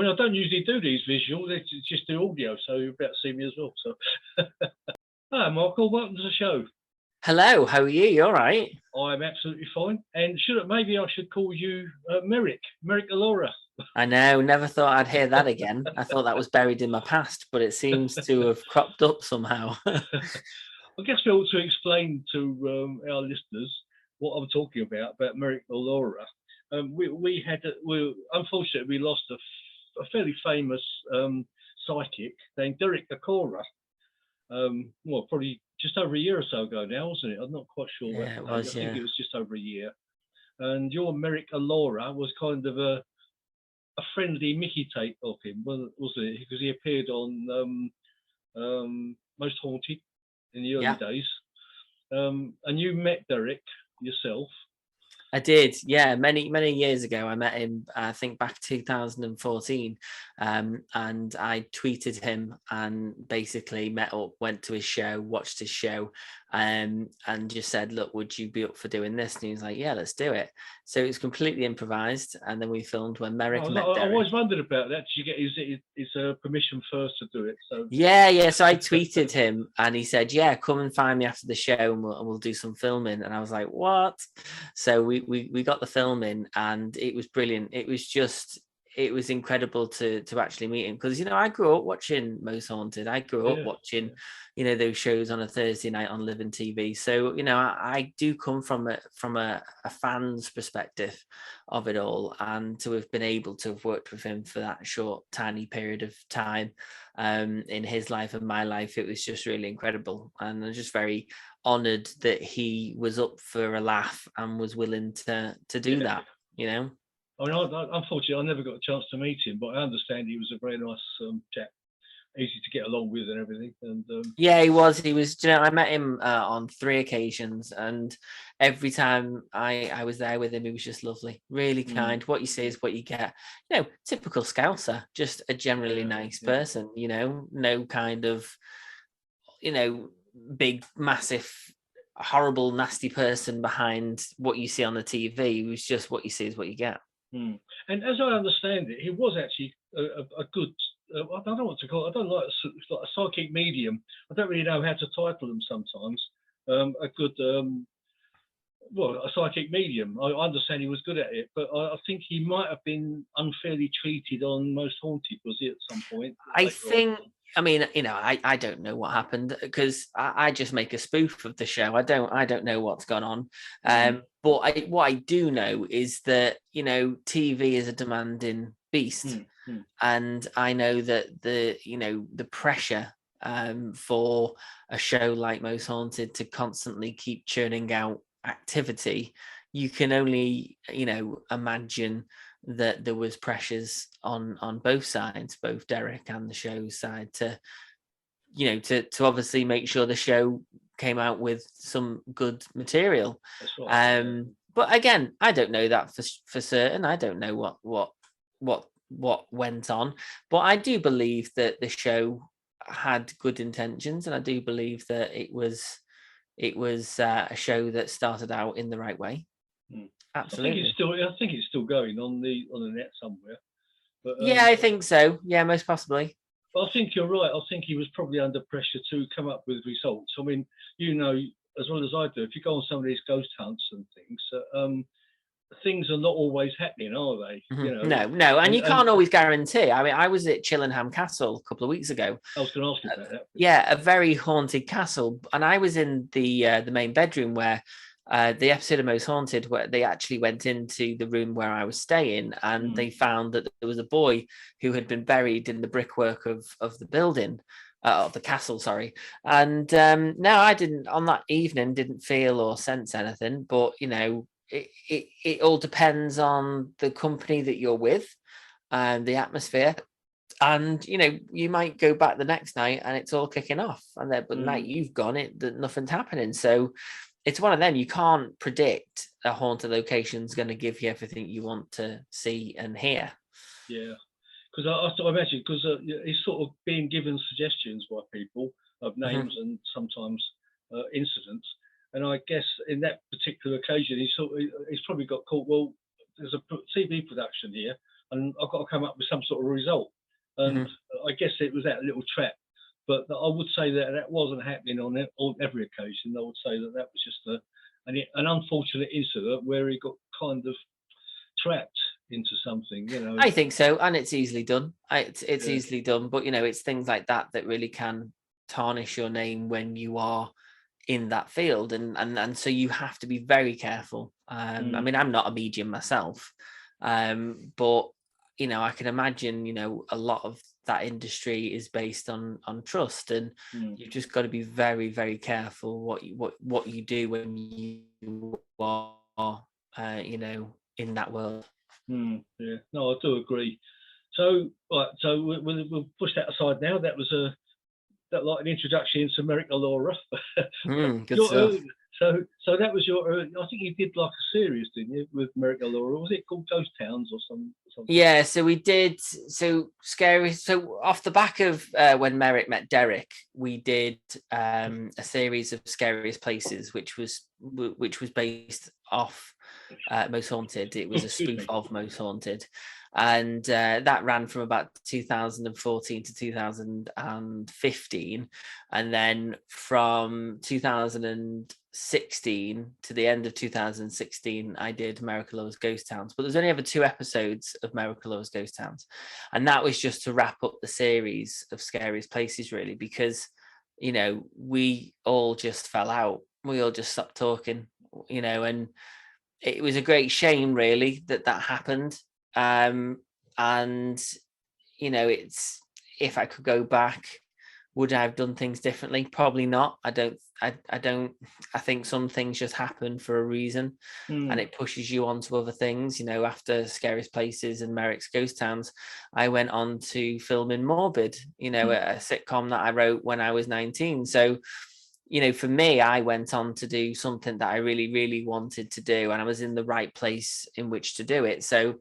mean, I don't usually do these visuals, it's just do audio, so you're about to see me as well. So, hi, Michael, welcome to the show. Hello, how are you? You all right? I'm absolutely fine. And maybe I should call you Merrick Alora. I know, never thought I'd hear that again. I thought that was buried in my past, but it seems to have cropped up somehow. I guess we ought to explain to our listeners what I'm talking about Merrick Alora. Unfortunately, we lost a fairly famous psychic named Derek Akora. Probably just over a year or so ago now, wasn't it? I'm not quite sure. Yeah, it was, I think it was just over a year. And your Merrick Alora was kind of a friendly Mickey take of him, wasn't it? Because he appeared on Most Haunted in the early days. And you met Derek yourself. I did, yeah. Many years ago, I met him. I think back 2014, and I tweeted him and basically met up, went to his show, watched his show, and just said, "Look, would you be up for doing this?" And he was like, "Yeah, let's do it." So it was completely improvised, and then we filmed when Merrick met Derek. I always wondered about that. Did you get his permission first to do it? So yeah. So I tweeted him, and he said, "Yeah, come and find me after the show, and we'll do some filming." And I was like, "What?" So we got the film in, and it was brilliant. It was incredible to actually meet him, because I grew up watching Most Haunted. I grew up watching those shows on a Thursday night on Living TV. So I do come from a fan's perspective of it all, and to have been able to have worked with him for that short tiny period of time in his life and my life, it was just really incredible. And I'm just very honored that he was up for a laugh and was willing to do that. I mean, unfortunately, I never got a chance to meet him, but I understand he was a very nice chap, easy to get along with and everything. And yeah, he was. I met him on 3 occasions, and every time I was there with him, he was just lovely, really kind. What you see is what you get. Typical Scouser, just a generally nice person. No kind of big, massive, horrible, nasty person behind what you see on the TV. It was just what you see is what you get. And as I understand it, he was actually a good, I don't know what to call it. I don't like a psychic medium. I don't really know how to title them sometimes. A good, a psychic medium. I understand he was good at it, but I think he might have been unfairly treated on Most Haunted, was he, at some point? I mean, I don't know what happened, because I just make a spoof of the show. I don't know what's gone on. But what I do know is that, TV is a demanding beast. And I know that the pressure for a show like Most Haunted to constantly keep churning out activity, you can only, imagine that there was pressures on both sides, both Derek and the show's side, to obviously make sure the show came out with some good material. That's right. But again, I don't know that for certain. I don't know what went on, but I do believe that the show had good intentions, and I do believe that it was a show that started out in the right way. Absolutely. I think it's still going on the net somewhere. But, yeah, I think so. Yeah, most possibly. But I think you're right. I think he was probably under pressure to come up with results. I mean, as well as I do, if you go on some of these ghost hunts and things, things are not always happening, are they? No, and you can't always guarantee. I mean, I was at Chillingham Castle a couple of weeks ago. I was going to ask you about that. Yeah, a very haunted castle, and I was in the main bedroom where the episode of Most Haunted, where they actually went into the room where I was staying, and they found that there was a boy who had been buried in the brickwork of the building. Of the castle, sorry. And no, I didn't, on that evening, didn't feel or sense anything, but it all depends on the company that you're with and the atmosphere. And you might go back the next night and it's all kicking off, and then but the night you've gone, nothing's happening. So it's one of them. You can't predict a haunted location's going to give you everything you want to see and hear. Yeah, because I imagine, because he's sort of being given suggestions by people of names and sometimes incidents. And I guess in that particular occasion, he's probably got caught. Well, there's a TV production here. and I've got to come up with some sort of result. And I guess it was that little trap. But I would say that wasn't happening on every occasion. I would say that was just an unfortunate incident where he got kind of trapped into something, you know. I think so, and it's easily done. It's easily done, but it's things like that really can tarnish your name when you are in that field, and so you have to be very careful. I mean, I'm not a medium myself, but I can imagine a lot of that industry is based on trust, and you've just got to be very, very careful what you do when you are in that world. Yeah, no, I do agree. So we'll push that aside now. That was like an introduction into America Laura. Good stuff. So that was your. I think you did like a series, didn't you, with America Laura? Was it called Ghost Towns or something? Yeah, so we did. So scary. So off the back of when Merrick met Derek, we did a series of Scariest Places, which was based off Most Haunted. It was a spoof of Most Haunted, and that ran from about 2014 to 2015, and then from 2016 to the end of 2016 I did America Loves Ghost Towns, but there's only ever 2 episodes of America Loves Ghost Towns, and that was just to wrap up the series of Scariest Places, really, because we all just fell out, we all just stopped talking, and it was a great shame, really, that happened. And it's, if I could go back, would I have done things differently? Probably not. I think some things just happen for a reason, and it pushes you on to other things. After Scariest Places and Merrick's Ghost Towns, I went on to film in Morbid, a sitcom that I wrote when I was 19. So for me, I went on to do something that I really, really wanted to do, and I was in the right place in which to do it. So,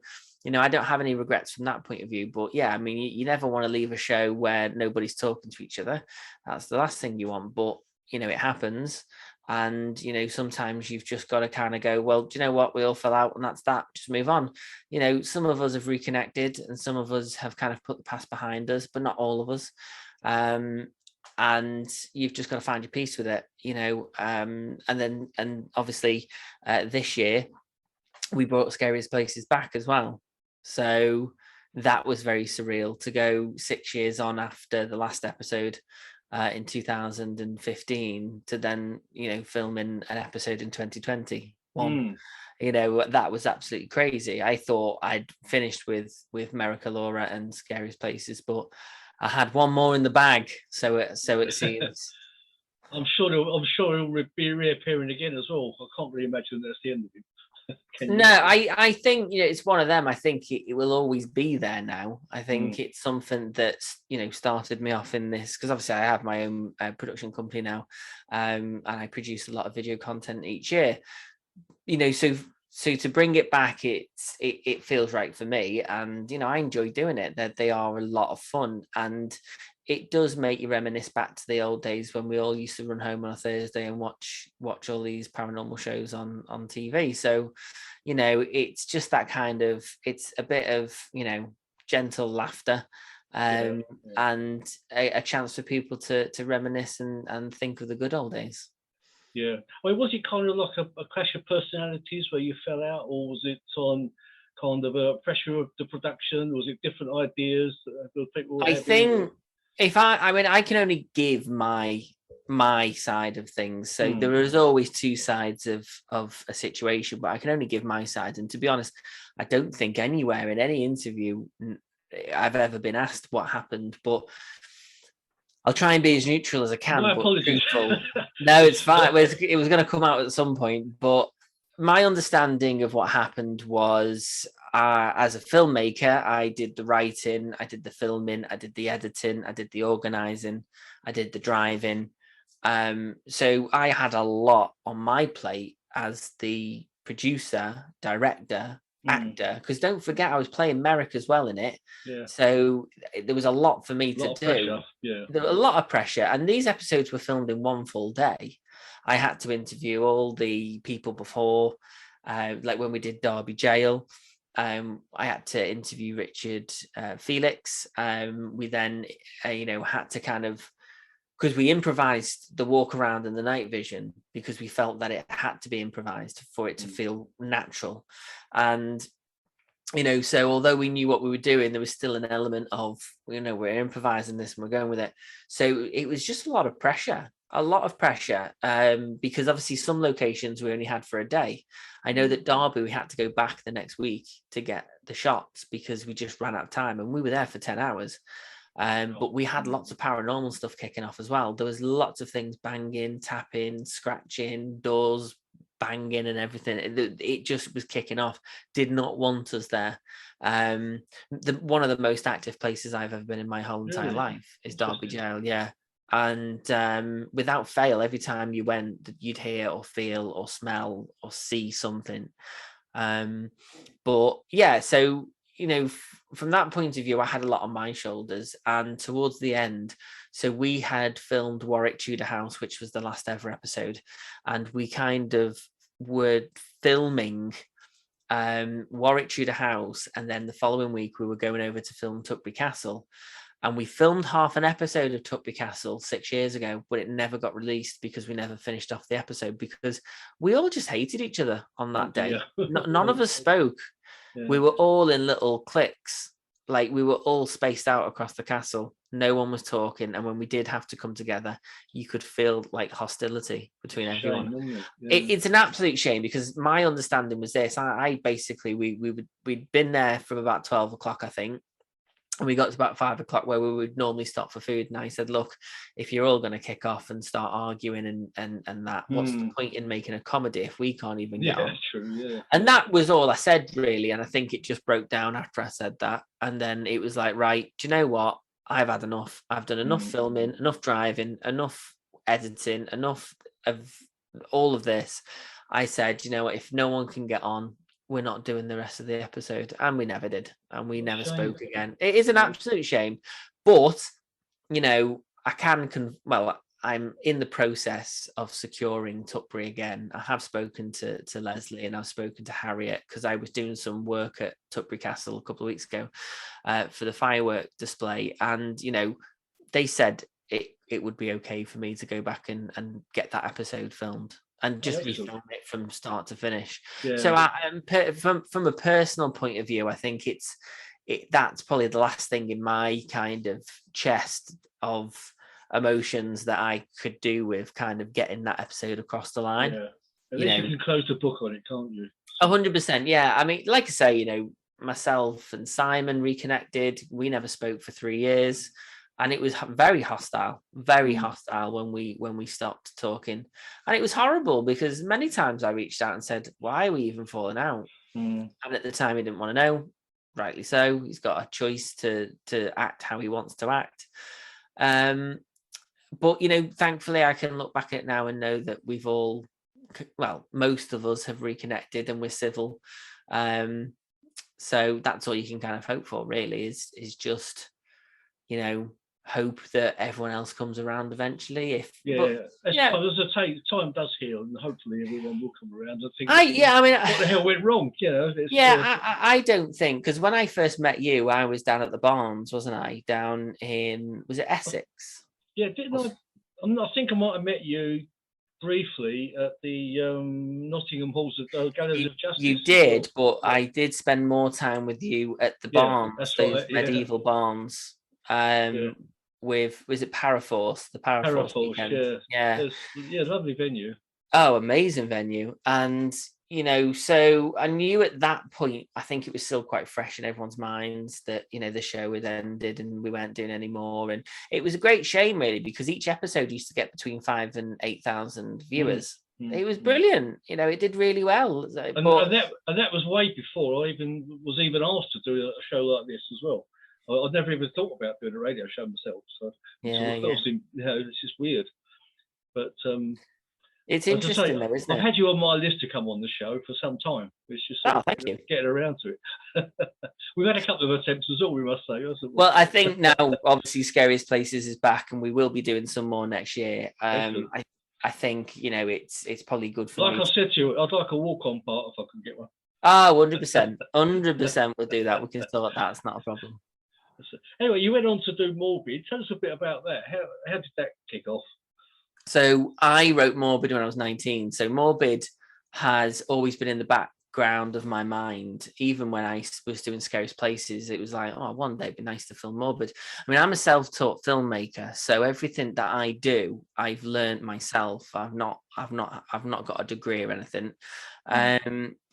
I don't have any regrets from that point of view. But yeah, I mean, you never want to leave a show where nobody's talking to each other. That's the last thing you want. But, it happens. And, sometimes you've just got to kind of go, well, do you know what? We all fell out, and that's that. Just move on. Some of us have reconnected, and some of us have kind of put the past behind us, but not all of us. And you've just got to find your peace with it, and obviously this year we brought Scariest Places back as well, so that was very surreal to go 6 years on after the last episode in 2015 to then filming an episode in 2021. That was absolutely crazy. I thought I'd finished with America Laura and Scariest Places, but I had one more in the bag, so it seems. I'm sure he'll be reappearing again as well. I can't really imagine that's the end of him. No, I think it's one of them. I think it will always be there now. I think it's something that's started me off in this, because obviously I have my own production company now, and I produce a lot of video content each year. So to bring it back, it feels right for me, and I enjoy doing it. That they are a lot of fun, and it does make you reminisce back to the old days when we all used to run home on a Thursday and watch all these paranormal shows on TV. So, it's just that kind of, it's a bit of gentle laughter, and a chance for people to reminisce and think of the good old days. Yeah. Well, was it kind of like a clash of personalities where you fell out, or was it on kind of a pressure of the production? Was it different ideas that people were I think I can only give my side of things. So there is always 2 sides of a situation, but I can only give my side. And to be honest, I don't think anywhere in any interview I've ever been asked what happened, but I'll try and be as neutral as I can. My apologies. No, it's fine. It was going to come out at some point, but my understanding of what happened was, as a filmmaker, I did the writing, I did the filming, I did the editing, I did the organising, I did the driving. So I had a lot on my plate as the producer, director, actor, because don't forget I was playing Merrick as well in it. So there was a lot for me to do. There was a lot of pressure, and these episodes were filmed in one full day. I had to interview all the people before, like when we did Derby Jail, I had to interview Richard Felix. We then, had to kind of, because we improvised the walk around and the night vision because we felt that it had to be improvised for it to feel natural. And, so although we knew what we were doing, there was still an element of, we're improvising this and we're going with it. So it was just a lot of pressure, because obviously some locations we only had for a day. I know that Derby, we had to go back the next week to get the shots because we just ran out of time, and we were there for 10 hours. But we had lots of paranormal stuff kicking off as well. There was lots of things banging, tapping, scratching, doors banging and everything. It just was kicking off. Did not want us there. One of the most active places I've ever been in my whole entire life is Derby Jail. Yeah. And without fail, every time you went, you'd hear or feel or smell or see something. But yeah, so from that point of view, I had a lot on my shoulders. And towards the end, so we had filmed Warwick Tudor House, which was the last ever episode, and we kind of were filming Warwick Tudor House, and then the following week we were going over to film Tuckbury Castle. And we filmed half an episode of Tuckbury Castle 6 years ago, but it never got released because we never finished off the episode because we all just hated each other on that day. Yeah. None of us spoke. Yeah. We were all in little cliques. Like, we were all spaced out across the castle. No one was talking. And when we did have to come together, you could feel like hostility between everyone. It's an absolute shame because my understanding was this. I basically, we'd been there from about 12 o'clock, I think. And we got to about 5 o'clock where we would normally stop for food. And I said, look, if you're all going to kick off and start arguing and that, what's the point in making a comedy if we can't even get on? True, yeah. And that was all I said, really. And I think it just broke down after I said that. And then it was like, right, do you know what? I've had enough. I've done enough filming, enough driving, enough editing, enough of all of this. I said, you know what? If no one can get on, we're not doing the rest of the episode. And we never did. And we never spoke again. It is an absolute shame. But, I'm in the process of securing Tuckbury again. I have spoken to Leslie and I've spoken to Harriet because I was doing some work at Tuckbury Castle a couple of weeks ago for the firework display. And, they said it would be okay for me to go back and get that episode filmed. And just refilm it from start to finish. Yeah. So from a personal point of view, I think that's probably the last thing in my kind of chest of emotions that I could do with kind of getting that episode across the line. Yeah. At least you can close the book on it, can't you? 100%. Yeah. I mean, like I say, myself and Simon reconnected. We never spoke for 3 years. And it was very hostile when we stopped talking. And it was horrible because many times I reached out and said, why are we even falling out? And at the time, he didn't want to know. Rightly so. He's got a choice to act how he wants to act. But, thankfully, I can look back at it now and know that we've all, most of us have reconnected and we're civil. So that's all you can kind of hope for, really, is just, hope that everyone else comes around eventually. Time does heal, and hopefully everyone will come around. What the hell went wrong? I don't think, because when I first met you, I was down at the Barns, wasn't I? Down in, was it Essex? Yeah, didn't I? I think I might have met you briefly at the Nottingham Halls of Galleries of Justice. You did, but I did spend more time with you at the Barns, those medieval Barns. Was it Paraforce? The Paraforce weekend. Yeah, lovely venue. Oh, amazing venue. And so I knew at that point, I think it was still quite fresh in everyone's minds that the show had ended and we weren't doing any more. And it was a great shame, really, because each episode used to get between 5,000 and 8,000 viewers. It was brilliant. It did really well. And that was way before I was asked to do a show like this as well. I'd never even thought about doing a radio show myself. So it's just weird. But it's interesting, though, isn't it? I've had you on my list to come on the show for some time. It's just thank you. Getting around to it. We've had a couple of attempts as well, we must say. Well, I think now, obviously, Scariest Places is back, and we will be doing some more next year. I think it's probably good for me. Like I said to you, I'd like a walk-on part if I can get one. 100%. 100% we'll do that. We can sort that. It's not a problem. Anyway, you went on to do Morbid. Tell us a bit about that. How did that kick off? So I wrote Morbid when I was 19. So Morbid has always been in the background of my mind. Even when I was doing Scariest Places, it was like, oh, one day it'd be nice to film Morbid. I mean, I'm a self-taught filmmaker, so everything that I do, I've learned myself. I've not got a degree or anything.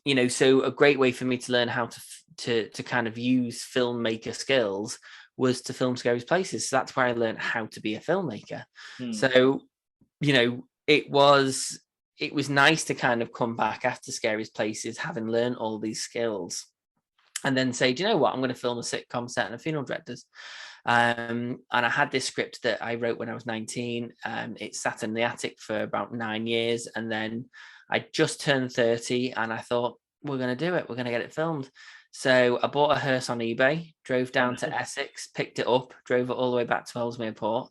You know, so a great way for me to learn how to kind of use filmmaker skills was to film Scariest Places. So that's where I learned how to be a filmmaker. So, you know, it was nice to kind of come back after Scariest Places, having learned all these skills, and then say, do you know what? I'm going to film a sitcom set and a funeral directors. And I had this script that I wrote when I was 19. It sat in the attic for about 9 years. And then I just turned 30 and I thought, we're going to do it. We're going to get it filmed. So I bought a hearse on eBay, drove down to Essex, picked it up, drove it all the way back to Ellesmere Port.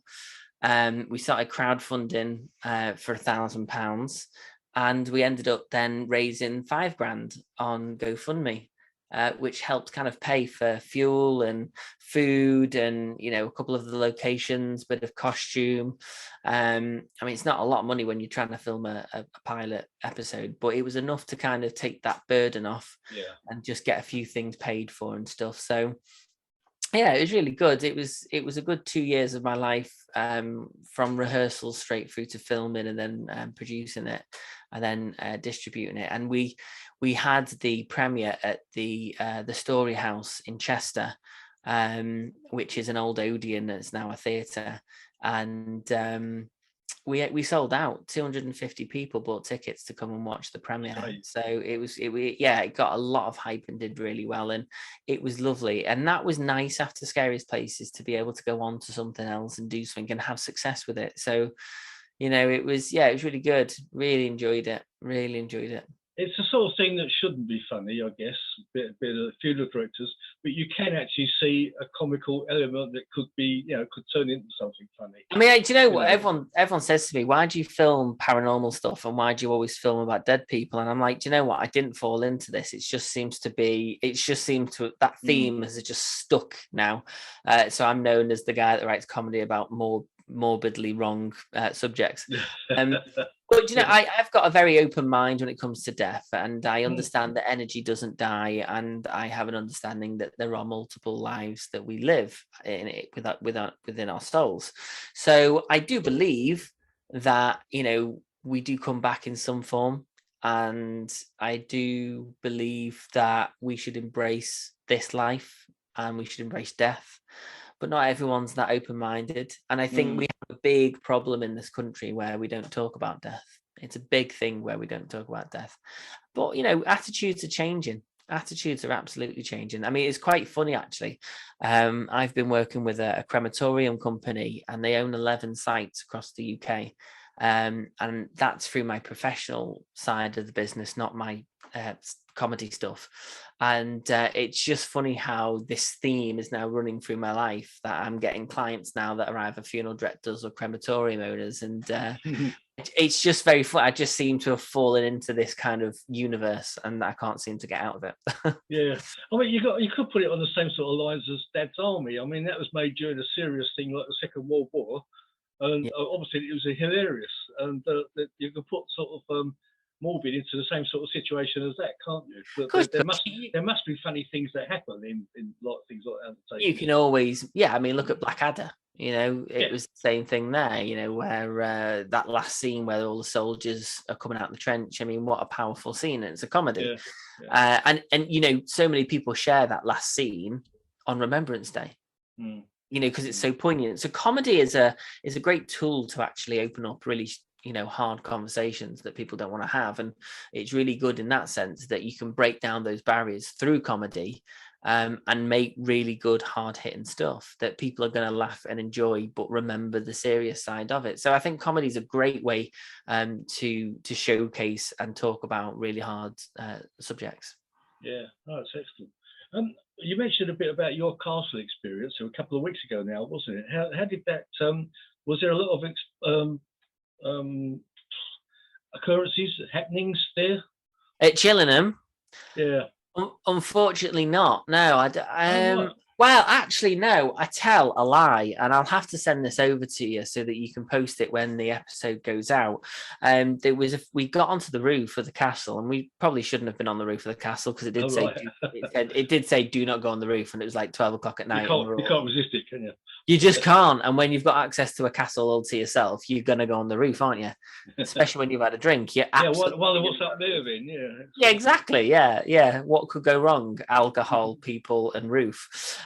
We started crowdfunding for £1,000, and we ended up then raising £5,000 on GoFundMe, which helped kind of pay for fuel and food and, you know, a couple of the locations, bit of costume. I mean, it's not a lot of money when you're trying to film a pilot episode, but it was enough to kind of take that burden off and just get a few things paid for and stuff. So yeah, it was really good. It was a good 2 years of my life, from rehearsals straight through to filming and then producing it and then distributing it. And we had the premiere at the Story House in Chester, which is an old Odeon that's now a theatre. And we sold out. 250 people bought tickets to come and watch the premiere. Right. So it got a lot of hype and did really well, and it was lovely. And that was nice after Scariest Places to be able to go on to something else and do something and have success with it. So, you know, it was really good. Really enjoyed it. It's the sort of thing that shouldn't be funny, I guess, bit of funeral directors, but you can actually see a comical element that could be, you know, could turn into something funny. I mean, do you know what everyone says to me? Why do you film paranormal stuff, and why do you always film about dead people? And I'm like, do you know what? I didn't fall into this. It just seems to that theme has just stuck now. So I'm known as the guy that writes comedy about morbidly wrong subjects. But you know, I've got a very open mind when it comes to death, and I understand that energy doesn't die, and I have an understanding that there are multiple lives that we live in it within our souls. So I do believe that, you know, we do come back in some form, and I do believe that we should embrace this life and we should embrace death. But not everyone's that open-minded. And I think we have a big problem in this country where we don't talk about death. It's a big thing where we don't talk about death. But, you know, attitudes are changing. Attitudes are absolutely changing. I mean, it's quite funny, actually. I've been working with a crematorium company, and they own 11 sites across the UK. And that's through my professional side of the business, not my comedy stuff. And it's just funny how this theme is now running through my life, that I'm getting clients now that are either funeral directors or crematorium owners. And it's just very fun. I just seem to have fallen into this kind of universe, and I can't seem to get out of it. Yeah. I mean, you could put it on the same sort of lines as Dad's Army. I mean, that was made during a serious thing like the Second World War. And obviously it was hilarious. And you can put sort of Morbid into the same sort of situation as that, can't you? But there must be funny things that happen in like things like that. You can always, I mean, look at Blackadder. You know, it was the same thing there. You know, where that last scene where all the soldiers are coming out the trench. I mean, what a powerful scene! It's a comedy, and you know, so many people share that last scene on Remembrance Day. You know, because it's so poignant. So comedy is a great tool to actually open up really, you know, hard conversations that people don't want to have. And it's really good in that sense that you can break down those barriers through comedy, and make really good, hard-hitting stuff that people are going to laugh and enjoy, but remember the serious side of it. So I think comedy is a great way to showcase and talk about really hard subjects. Yeah, that's excellent. You mentioned a bit about your castle experience a couple of weeks ago now, wasn't it? How did that? Was there a lot of occurrences, happenings there? At Chillingham, Yeah. Unfortunately not. No, Right. well, actually, no, I tell a lie, and I'll have to send this over to you so that you can post it when the episode goes out. We got onto the roof of the castle, and we probably shouldn't have been on the roof of the castle because it did say Right. it did say do not go on the roof, and it was like 12 o'clock at night. You can't resist it, can you? You just can't. And when you've got access to a castle all to yourself, you're gonna go on the roof, aren't you? Especially when you've had a drink. Yeah. Wonder what's up there then. Yeah. Yeah, exactly. Yeah. What could go wrong? Alcohol, people, and roof.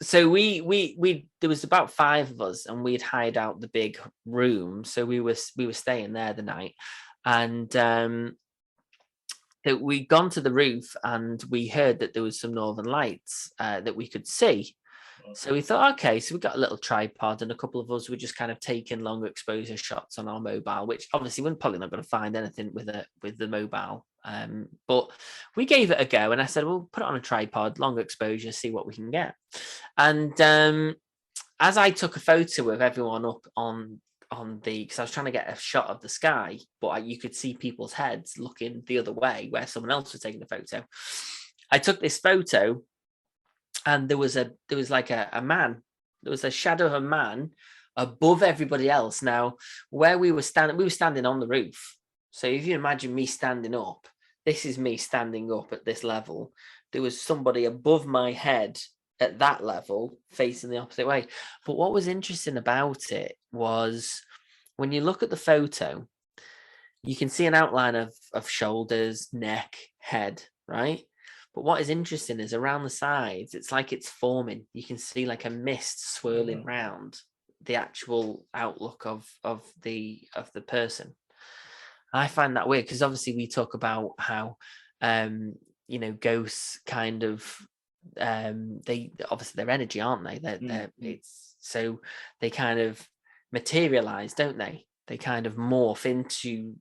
So we there was about 5 of us, and we'd hired out the big room. So we were staying there the night, and we'd gone to the roof, and we heard that there was some northern lights that we could see. So we thought, okay, so we got a little tripod, and a couple of us were just kind of taking longer exposure shots on our mobile, which obviously we're probably not going to find anything with the mobile. But we gave it a go, and I said, we'll put it on a tripod, long exposure, see what we can get. And as I took a photo of everyone up on because I was trying to get a shot of the sky, but you could see people's heads looking the other way where someone else was taking the photo. I took this photo, and there was like a man. There was a shadow of a man above everybody else. Now, where we were standing on the roof. So if you imagine me standing up, this is me standing up at this level. There was somebody above my head at that level, facing the opposite way. But what was interesting about it was when you look at the photo, you can see an outline of shoulders, neck, head, right? But what is interesting is around the sides, it's like it's forming. You can see like a mist swirling round the actual outlook of the person. I find that weird because obviously we talk about how ghosts kind of they obviously they're energy, aren't they? So they kind of materialize, don't they? They kind of morph into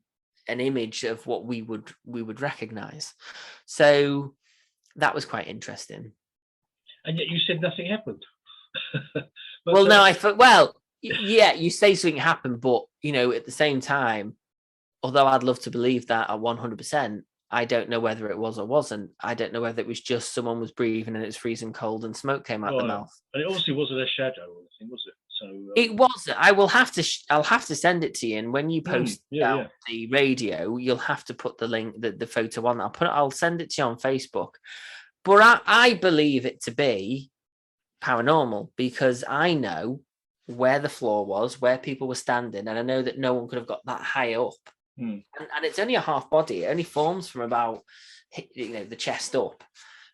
an image of what we would recognize. So that was quite interesting. And yet you said nothing happened. No, I thought, yeah, you say something happened, but at the same time, although I'd love to believe that at 100%, I don't know whether it was or wasn't. I don't know whether it was just someone was breathing and it's freezing cold and smoke came out the mouth. And it obviously wasn't a shadow or anything, was it? So it wasn't. I'll have to send it to you, and when you post the radio, you'll have to put the link, the photo on. I'll send it to you on Facebook. But I believe it to be paranormal because I know where the floor was, where people were standing, and I know that no one could have got that high up. And it's only a half body. It only forms from about the chest up.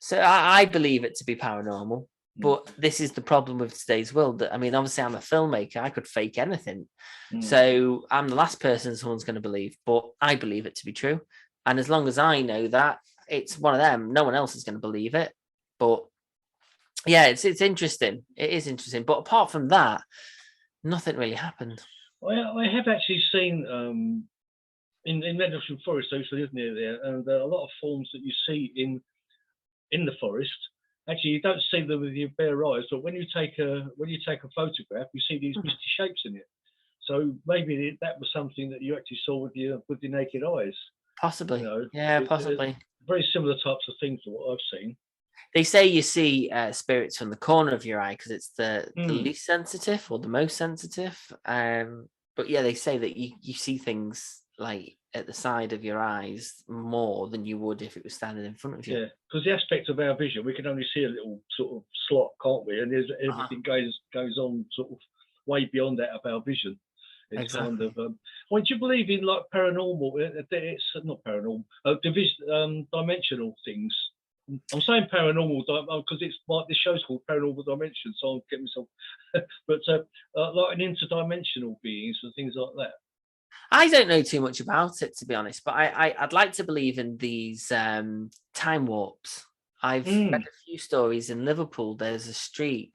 So I believe it to be paranormal. But this is the problem with today's world. I mean, obviously, I'm a filmmaker. I could fake anything. So I'm the last person someone's going to believe. But I believe it to be true. And as long as I know that it's one of them, no one else is going to believe it. But yeah, it's interesting. It is interesting. But apart from that, nothing really happened. Well, I have actually seen in Rendlesham Forest, I used to live near there, and a lot of forms that you see in the forest. Actually, you don't see them with your bare eyes, but when you take a photograph, you see these misty shapes in it. So maybe that was something that you actually saw with your naked eyes. Possibly. Possibly. Very similar types of things to what I've seen. They say you see spirits from the corner of your eye because it's the least sensitive or the most sensitive. But yeah, they say that you see things like at the side of your eyes more than you would if it was standing in front of you. Yeah, because the aspect of our vision, we can only see a little sort of slot, can't we? And everything goes on sort of way beyond that of our vision. It's exactly. Kind of. Do you believe in like paranormal? It's not paranormal. Dimensional things. I'm saying paranormal because it's like this show's called Paranormal Dimensions, so I'll get myself. But like an interdimensional beings and things like that. I don't know too much about it, to be honest, but I'd like to believe in these time warps. I've read a few stories in Liverpool. There's a street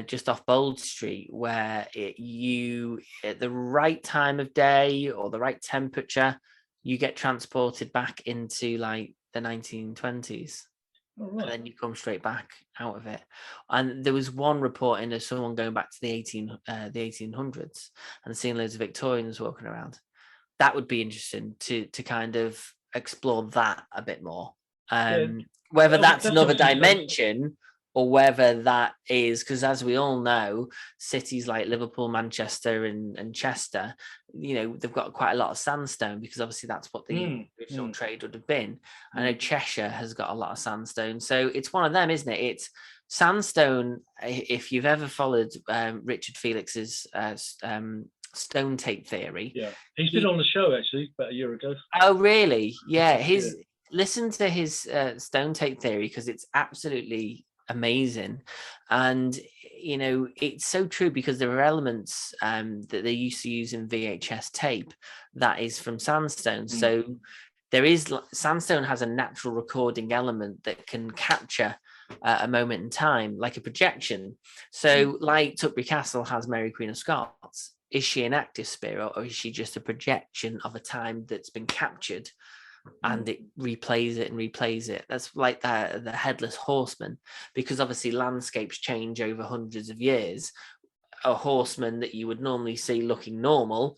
just off Bold Street where you, at the right time of day or the right temperature, you get transported back into like the 1920s. Oh, right. And then you come straight back out of it. And there was one reporting of someone going back to the 1800s and seeing loads of Victorians walking around. That would be interesting to kind of explore that a bit more. Yeah, Whether I mean, that's another obviously dimension or whether that is, because as we all know, cities like Liverpool, Manchester, and Chester, they've got quite a lot of sandstone, because obviously that's what the original trade would have been. I know Cheshire has got a lot of sandstone, so it's one of them, isn't it? It's sandstone. If you've ever followed Richard Felix's stone tape theory, yeah, he's been on the show actually about a year ago. Oh, really? Yeah, listen to his stone tape theory, because it's absolutely amazing, and it's so true, because there are elements that they used to use in VHS tape that is from sandstone. So sandstone has a natural recording element that can capture a moment in time, like a projection. So like Tutbury Castle has Mary Queen of Scots. Is she an active spirit, or is she just a projection of a time that's been captured and it replays it and replays it? That's like the headless horseman, because obviously landscapes change over hundreds of years. A horseman that you would normally see looking normal,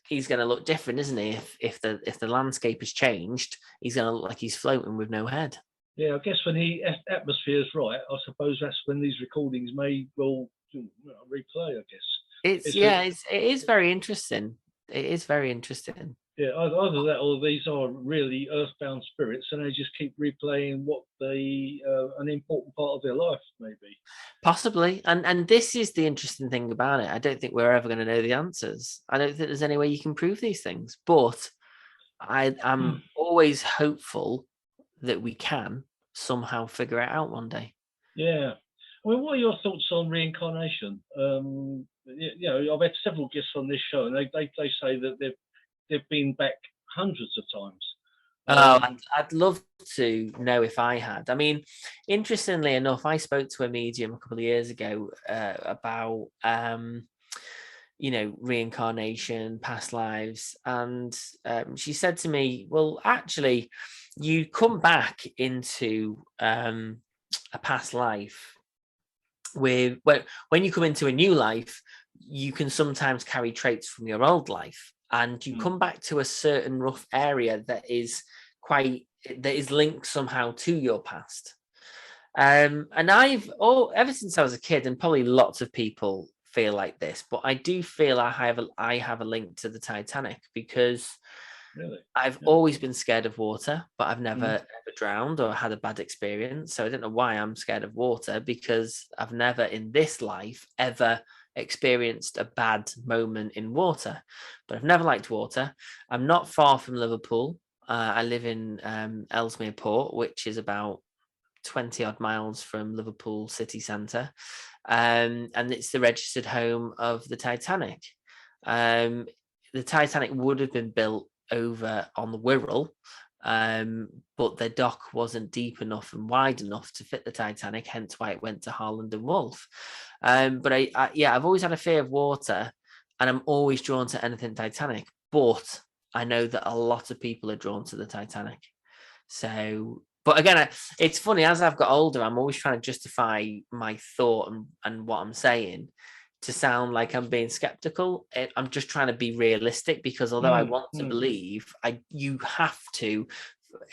he's going to look different, isn't he? If the landscape has changed, he's going to look like he's floating with no head. Yeah, I guess when the atmosphere is right, I suppose that's when these recordings may well replay, I guess. It is very interesting. It is very interesting. Yeah, either that or these are really earthbound spirits, and they just keep replaying what an important part of their life maybe. Possibly, and this is the interesting thing about it. I don't think we're ever going to know the answers. I don't think there's any way you can prove these things, but I'm always hopeful that we can somehow figure it out one day. Yeah. I mean, what are your thoughts on reincarnation? I've had several guests on this show, and they say that they've been back hundreds of times. I'd love to know if I had. I mean, interestingly enough, I spoke to a medium a couple of years ago about reincarnation, past lives, and she said to me, well, actually, you come back into a past life when you come into a new life, you can sometimes carry traits from your old life, and you come back to a certain rough area that is linked somehow to your past. And ever since I was a kid, and probably lots of people feel like this, but I do feel I have a link to the Titanic, because I've always been scared of water, but I've never ever drowned or had a bad experience. So I don't know why I'm scared of water, because I've never in this life ever experienced a bad moment in water. But I've never liked water. I'm not far from Liverpool. I live in Ellesmere Port, which is about 20 odd miles from Liverpool city centre, and it's the registered home of the Titanic. The Titanic would have been built over on the Wirral, but the dock wasn't deep enough and wide enough to fit the Titanic, hence why it went to Harland and Wolff. But I've always had a fear of water, and I'm always drawn to anything Titanic, but I know that a lot of people are drawn to the Titanic. So, but again, it's funny, as I've got older, I'm always trying to justify my thought and what I'm saying to sound like I'm being skeptical. I'm just trying to be realistic, because although I want to believe,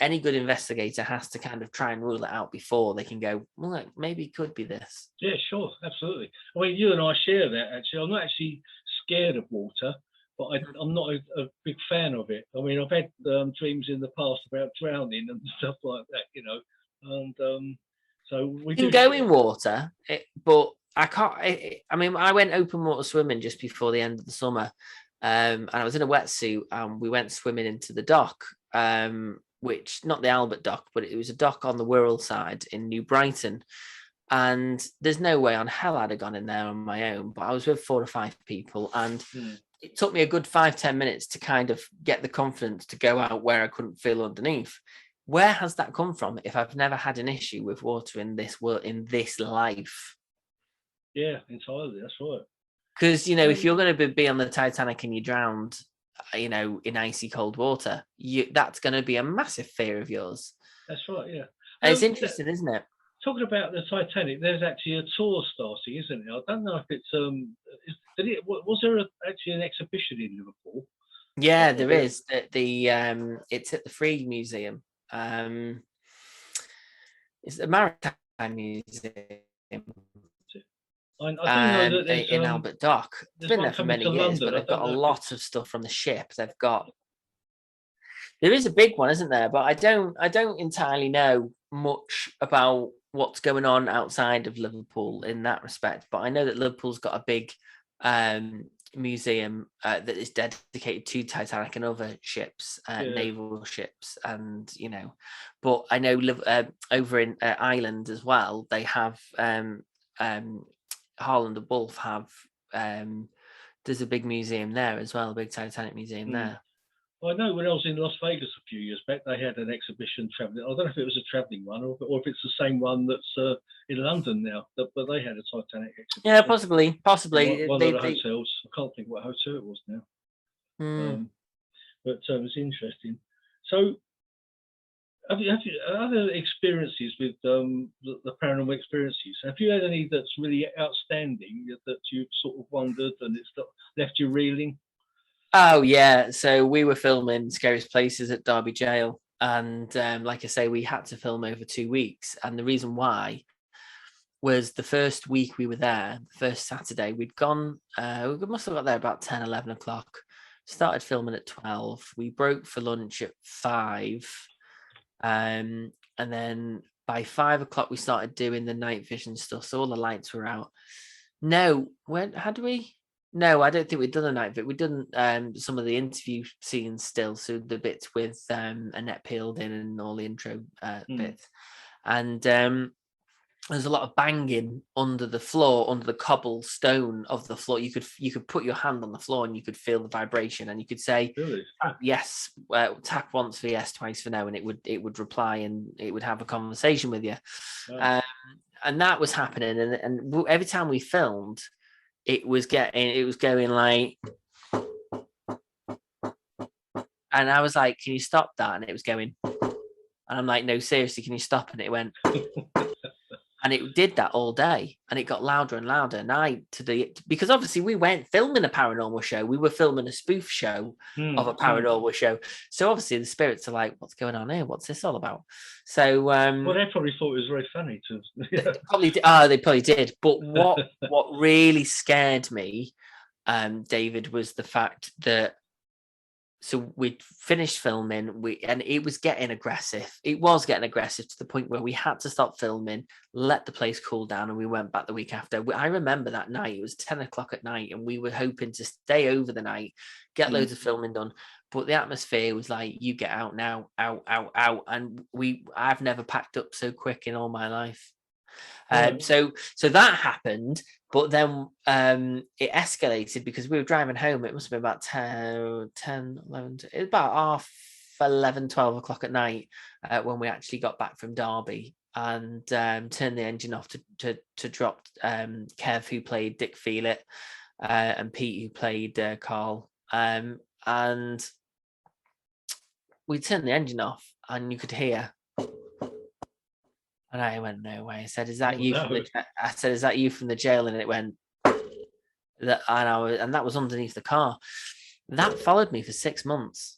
any good investigator has to kind of try and rule it out before they can go, well, look, maybe it could be this. Yeah, sure, absolutely. I mean, you and I share that, actually. I'm not actually scared of water, but I'm not a big fan of it. I mean, I've had dreams in the past about drowning and stuff like that, and so we can go in water, but I can't. I went open water swimming just before the end of the summer, and I was in a wetsuit, and we went swimming into the dock, which not the Albert dock, but it was a dock on the Wirral side in New Brighton. And there's no way on hell I'd have gone in there on my own, but I was with 4 or 5 people, and it took me a good 5-10 minutes to kind of get the confidence to go out where I couldn't feel underneath. Where has that come from if I've never had an issue with water in this world, in this life? Yeah, entirely. That's right. Because, if you're going to be on the Titanic and you drowned, in icy cold water, that's going to be a massive fear of yours. That's right, yeah. It's interesting, isn't it? Talking about the Titanic, there's actually a tour starting, isn't it? I don't know if it's was there actually an exhibition in Liverpool? Yeah, there is. It's at the Free Museum. It's the Maritime Museum. I do know that there's in Albert Dock. It's been there for many years, London. but they've got a lot of stuff from the ship. There is a big one, isn't there? But I don't entirely know much about what's going on outside of Liverpool in that respect. But I know that Liverpool's got a big museum that is dedicated to Titanic and other ships, naval ships, and But I know over in Ireland as well, they have Harland and Wolff have. There's a big museum there as well, a big Titanic museum there. I know when I was in Las Vegas a few years back, they had an exhibition traveling. I don't know if it was a traveling one or if it's the same one that's in London now, but they had a Titanic exhibition. Yeah, possibly. One of the hotels. I can't think what hotel it was now. But it was interesting. So, have you other experiences with the paranormal experiences? Have you had any that's really outstanding that you've sort of wondered and it's left you reeling? Oh yeah, so we were filming Scariest Places at Derby Jail, and like I say, we had to film over 2 weeks, and the reason why was the first week we were there, the first Saturday, we'd gone, we must have got there about 10, 11 o'clock, started filming at 12, we broke for lunch at 5, and then by 5 o'clock we started doing the night vision stuff, so all the lights were out. No, how do we? No, I don't think we'd done a night, but we'd done some of the interview scenes still. So the bits with Annette Peeled in and all the intro bits. And there's a lot of banging under the floor, under the cobblestone of the floor. You could put your hand on the floor and you could feel the vibration, and you could say, really? Yes, tap once for yes, twice for no, and it would reply and it would have a conversation with you. Wow. And that was happening. And every time we filmed, it was going like, and I was like, can you stop that? And it was going, and I'm like, no, seriously, can you stop? And it went, and it did that all day, and it got louder and louder. And because obviously we weren't filming a paranormal show, we were filming a spoof show of a paranormal show. So obviously the spirits are like, what's going on here? What's this all about? So well, they probably thought it was very funny to. They probably did. But what really scared me, David, was the fact that. So we'd finished filming, and it was getting aggressive. It was getting aggressive to the point where we had to stop filming, let the place cool down, and we went back the week after. I remember that night, it was 10 o'clock at night, and we were hoping to stay over the night, get loads of filming done. But the atmosphere was like, you get out now, out. And I've never packed up so quick in all my life. So that happened, but then it escalated because we were driving home. It must have been about 10, 11, it was about 11, 12 o'clock at night when we actually got back from Derby and turned the engine off to drop Kev, who played Dick Feelit, and Pete, who played Carl. And we turned the engine off and you could hear. And I went, no way. I said, is that you? No. I said, is that you from the jail? And it went, and that was underneath the car. That followed me for 6 months.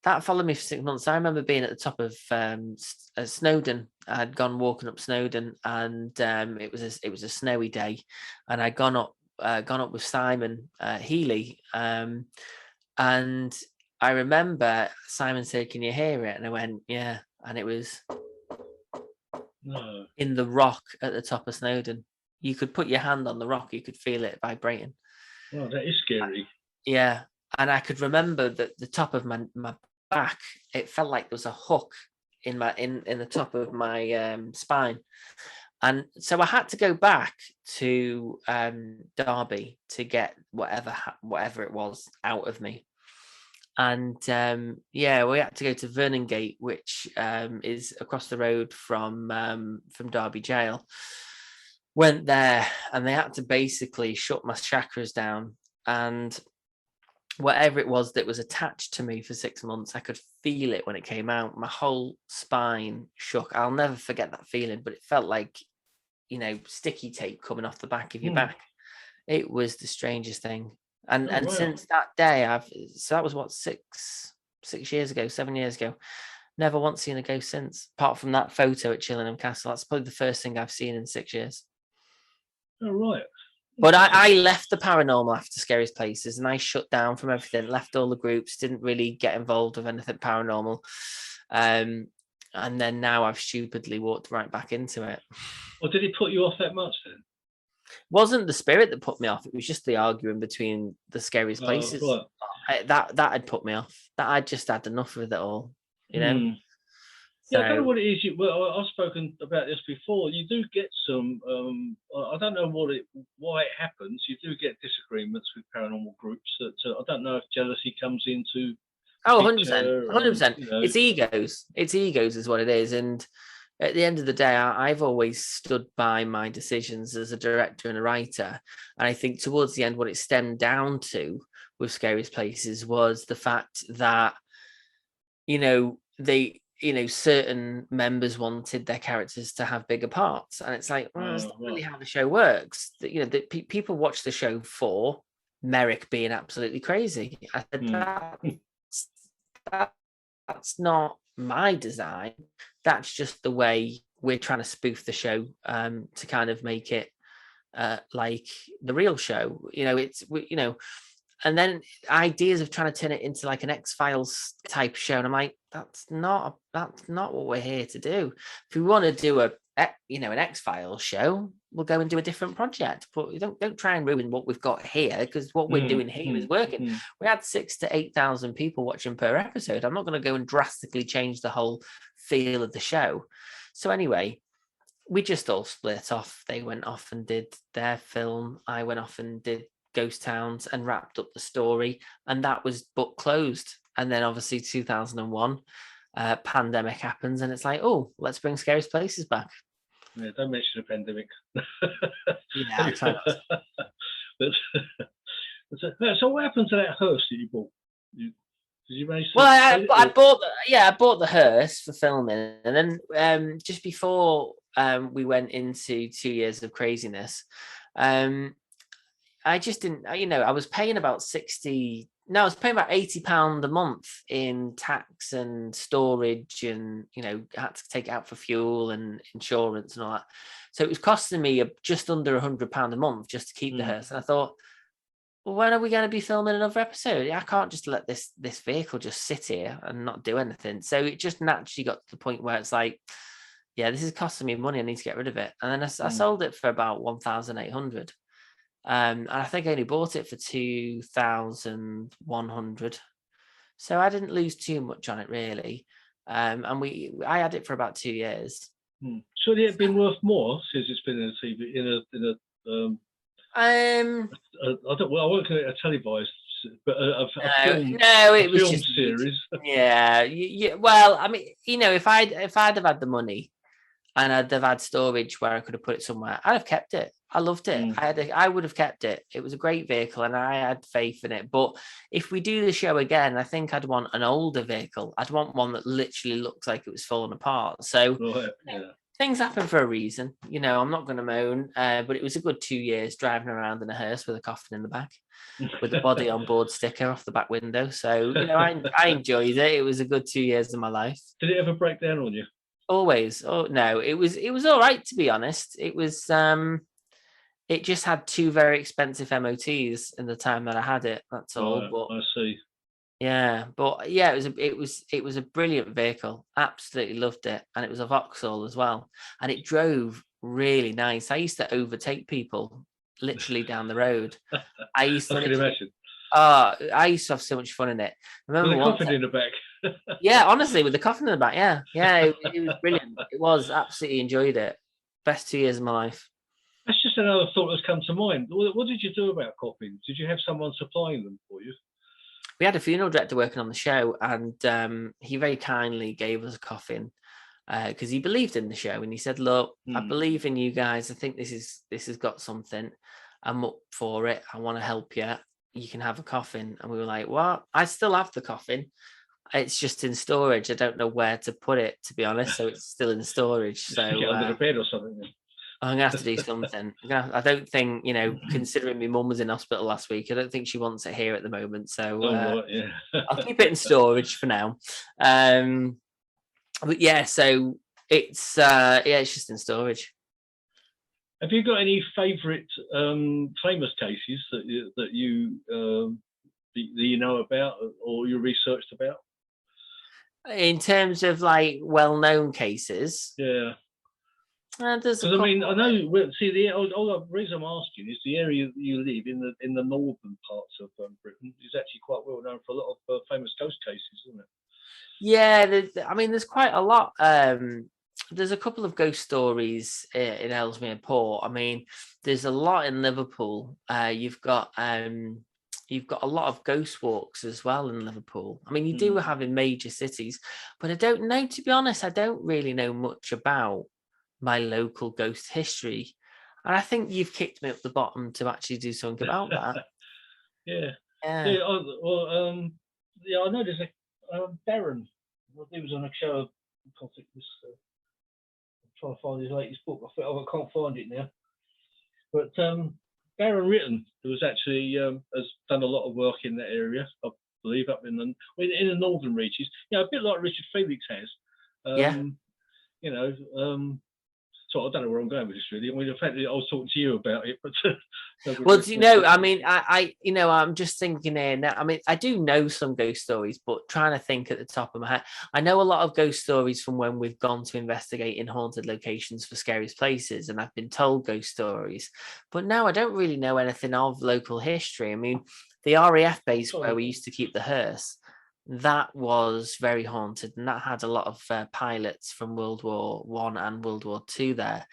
I remember being at the top of Snowdon. I'd gone walking up Snowdon, and it was a snowy day, and I'd gone up with Simon Healy, and I remember Simon said, "Can you hear it?" And I went, "Yeah," and it was. No. In the rock at the top of Snowdon. You could put your hand on the rock, you could feel it vibrating. Oh, that is scary. Yeah. And I could remember that the top of my back, it felt like there was a hook in the top of my spine. And so I had to go back to Derby to get whatever it was out of me. And we had to go to Vernon Gate, which is across the road from Derby Jail. Went there, and they had to basically shut my chakras down. And whatever it was that was attached to me for 6 months, I could feel it when it came out. My whole spine shook. I'll never forget that feeling, but it felt like, sticky tape coming off the back of your back. It was the strangest thing. And wow. since that day, so that was what, 7 years ago. Never once seen a ghost since, apart from that photo at Chillingham Castle. That's probably the first thing I've seen in 6 years. Oh, right. But I left the paranormal after Scariest Places, and I shut down from everything, left all the groups, didn't really get involved with anything paranormal. And then now I've stupidly walked right back into it. Well, did it put you off that much then? Wasn't the spirit that put me off. It was just the arguing between the Scariest Places. Right. That had put me off. That I just had enough of it all, you know? Yeah, I don't know what it is. I've spoken about this before. You do get some. I don't know why it happens. You do get disagreements with paranormal groups. That I don't know if jealousy comes into. 100%, 100%. It's egos. It's egos, is what it is. And at the end of the day, I've always stood by my decisions as a director and a writer. And I think towards the end, what it stemmed down to with Scariest Places was the fact that, certain members wanted their characters to have bigger parts, and it's like, well, that's not really how the show works. People watch the show for Merrick being absolutely crazy. I said that's not my design. That's just the way we're trying to spoof the show to kind of make it like the real show. And then ideas of trying to turn it into like an X-Files type show. And I'm like, that's not what we're here to do. If we want to do an X-Files show, we'll go and do a different project. But don't try and ruin what we've got here, because what we're doing here is working. We had 6,000 to 8,000 people watching per episode. I'm not going to go and drastically change the whole feel of the show. So anyway, we just all split off. They went off and did their film. I went off and did Ghost Towns and wrapped up the story, and that was book closed. And then obviously 2001 pandemic happens, and it's like, oh, let's bring Scariest Places back. Yeah, don't mention the pandemic. Yeah, I try not to. So what happened to that hearse that you bought? Did you manage to? Well, I bought the hearse for filming, and then just before we went into 2 years of craziness, I just didn't, I was paying about £80 a month in tax and storage, and, I had to take it out for fuel and insurance and all that. So it was costing me just under £100 a month just to keep the hearse. And I thought, well, when are we going to be filming another episode? I can't just let this vehicle just sit here and not do anything. So it just naturally got to the point where it's like, yeah, this is costing me money. I need to get rid of it. And then I sold it for about 1,800. And I think I only bought it for 2,100. So I didn't lose too much on it, really. And I had it for about 2 years. Should it have been worth more since it's been in a TV I won't call it a televised, but a film series. Yeah. Well, I mean, if I'd have had the money and I'd have had storage where I could have put it somewhere, I'd have kept it. I loved it. I would have kept it. It was a great vehicle, and I had faith in it. But if we do the show again, I think I'd want an older vehicle. I'd want one that literally looks like it was falling apart. So things happen for a reason. I'm not going to moan, but it was a good 2 years driving around in a hearse with a coffin in the back, with the body on board sticker off the back window. So, I enjoyed it. It was a good 2 years of my life. Did it ever break down on you? Always. Oh no, it was all right, to be honest. It was it just had 2 very expensive MOTs in the time that I had it. That's all. But I see. Yeah, but yeah, it was a brilliant vehicle. Absolutely loved it, and it was a Vauxhall as well, and it drove really nice. I used to overtake people literally down the road. I can imagine. I used to have so much fun in it. Remember with the coffin in the back. Yeah, honestly, with the coffin in the back. Yeah, it was brilliant. It was, absolutely enjoyed it. Best 2 years of my life. That's just another thought that's come to mind. What did you do about coffins? Did you have someone supplying them for you? We had a funeral director working on the show, and he very kindly gave us a coffin because he believed in the show, and he said, "Look, I believe in you guys. I think this has got something. I'm up for it. I want to help you. You can have a coffin." And we were like, "What? I still have the coffin. It's just in storage. I don't know where to put it, to be honest. So it's still in storage. So under the bed or something." I'm gonna have to do something. I don't think, considering my mum was in hospital last week, I don't think she wants it here at the moment. So Right, yeah. I'll keep it in storage for now. But yeah, so it's just in storage. Have you got any favourite famous cases that you know about or you researched about? In terms of like well-known cases, yeah. There's because I mean, I know. See, the reason I'm asking is the area that you live in the northern parts of Britain is actually quite well known for a lot of famous ghost cases, isn't it? Yeah, there's quite a lot. There's a couple of ghost stories in Ellesmere Port. I mean, there's a lot in Liverpool. You've got a lot of ghost walks as well in Liverpool. I mean, you do have in major cities, but I don't know, to be honest, I don't really know much about my local ghost history. And I think you've kicked me up the bottom to actually do something about that. Yeah. Yeah. Yeah, I know there's a Baron. He was on a show. I'm trying to find his latest book. I can't find it now. But Baron Ritten, who was actually has done a lot of work in that area, I believe, up in the northern reaches. Yeah, a bit like Richard Felix has. So I don't know where I'm going with this really. I mean, the fact that I was talking to you about it, but well, do you know? I mean, I'm just thinking here now. I mean, I do know some ghost stories, but trying to think at the top of my head, I know a lot of ghost stories from when we've gone to investigate in haunted locations for scariest places, and I've been told ghost stories. But now I don't really know anything of local history. I mean, the RAF base where we used to keep the hearse, that was very haunted, and that had a lot of pilots from World War One and World War Two there.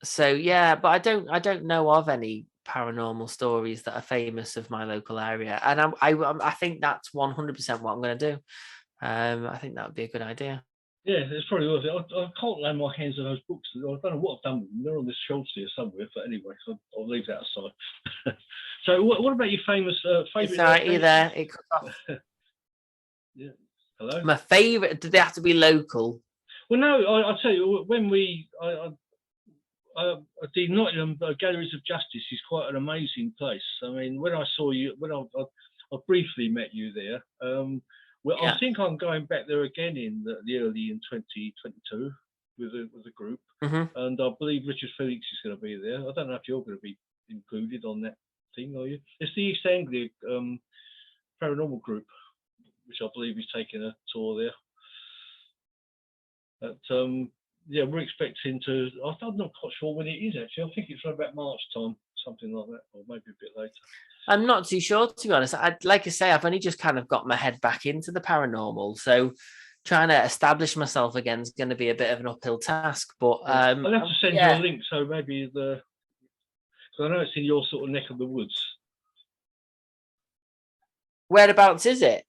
So yeah, but I don't know of any paranormal stories that are famous of my local area, and I think that's 100% what I'm going to do. I think that would be a good idea. Yeah, it's probably worth it. I can't lay my hands on those books. I don't know what I've done with them. They're on this shelf here somewhere. But anyway, so I'll leave that aside. So, what about your famous favourite? It's all right, you there? It cut off. Yeah. Hello. My favourite? Did they have to be local? Well, no. I'll tell you. When the Nottingham Galleries of Justice is quite an amazing place. I mean, when I saw you, when I briefly met you there. I think I'm going back there again in the early in 2022 with a group, and I believe Richard Felix is going to be there. I don't know if you're going to be included on that thing, are you? It's the East Anglia Paranormal Group, which I believe is taking a tour there. But we're expecting to. I'm not quite sure when it is actually. I think it's around about March time, something like that, or maybe a bit later. I'm not too sure, to be honest. Like I say, I've only just kind of got my head back into the paranormal, so trying to establish myself again is going to be a bit of an uphill task. But I'll have to send you a link, so maybe because I know it's in your sort of neck of the woods. Whereabouts is it?